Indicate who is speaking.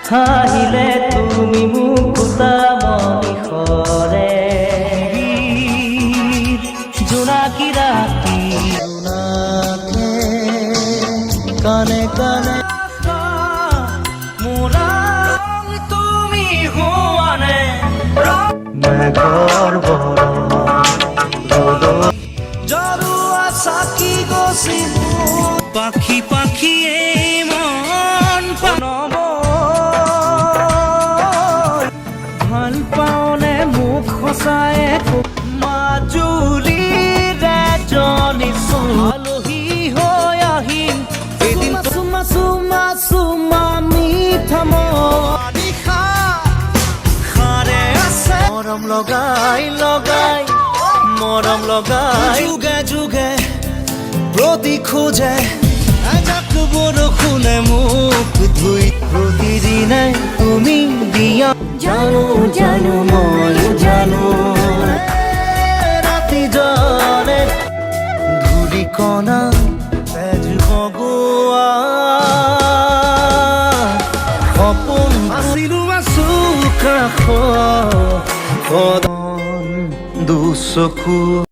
Speaker 1: হাহিলে তুমি মুকুতা মনিষৰে জোনাকী ৰাতি জোনাকে কানে কানে মোৰা তুমি হোৱানে মেঘৰ বৰণ জৰুৱা চাকি গছি পাখি পাখিয়ে মন প্ৰণৱ ভাল পাওনে মোক সঁচাই মাজুলীৰ এজনী আলহী হৈ আহিম এদিন চুমা চুমা চুমা মিঠা নিশা সাৰে আছে মৰম লগাই লগাই মৰম লগাই যুগে যুগে প্ৰতি খোজে এজাক বৰষুণে মোক ধুই প্ৰতিদিনাই তুমি দিয়া জানো জানো মই জানো ৰাতি জলে ধূলি কণা তেজ বগোৱা সপোন আছিলো আছো কাষ দুচকু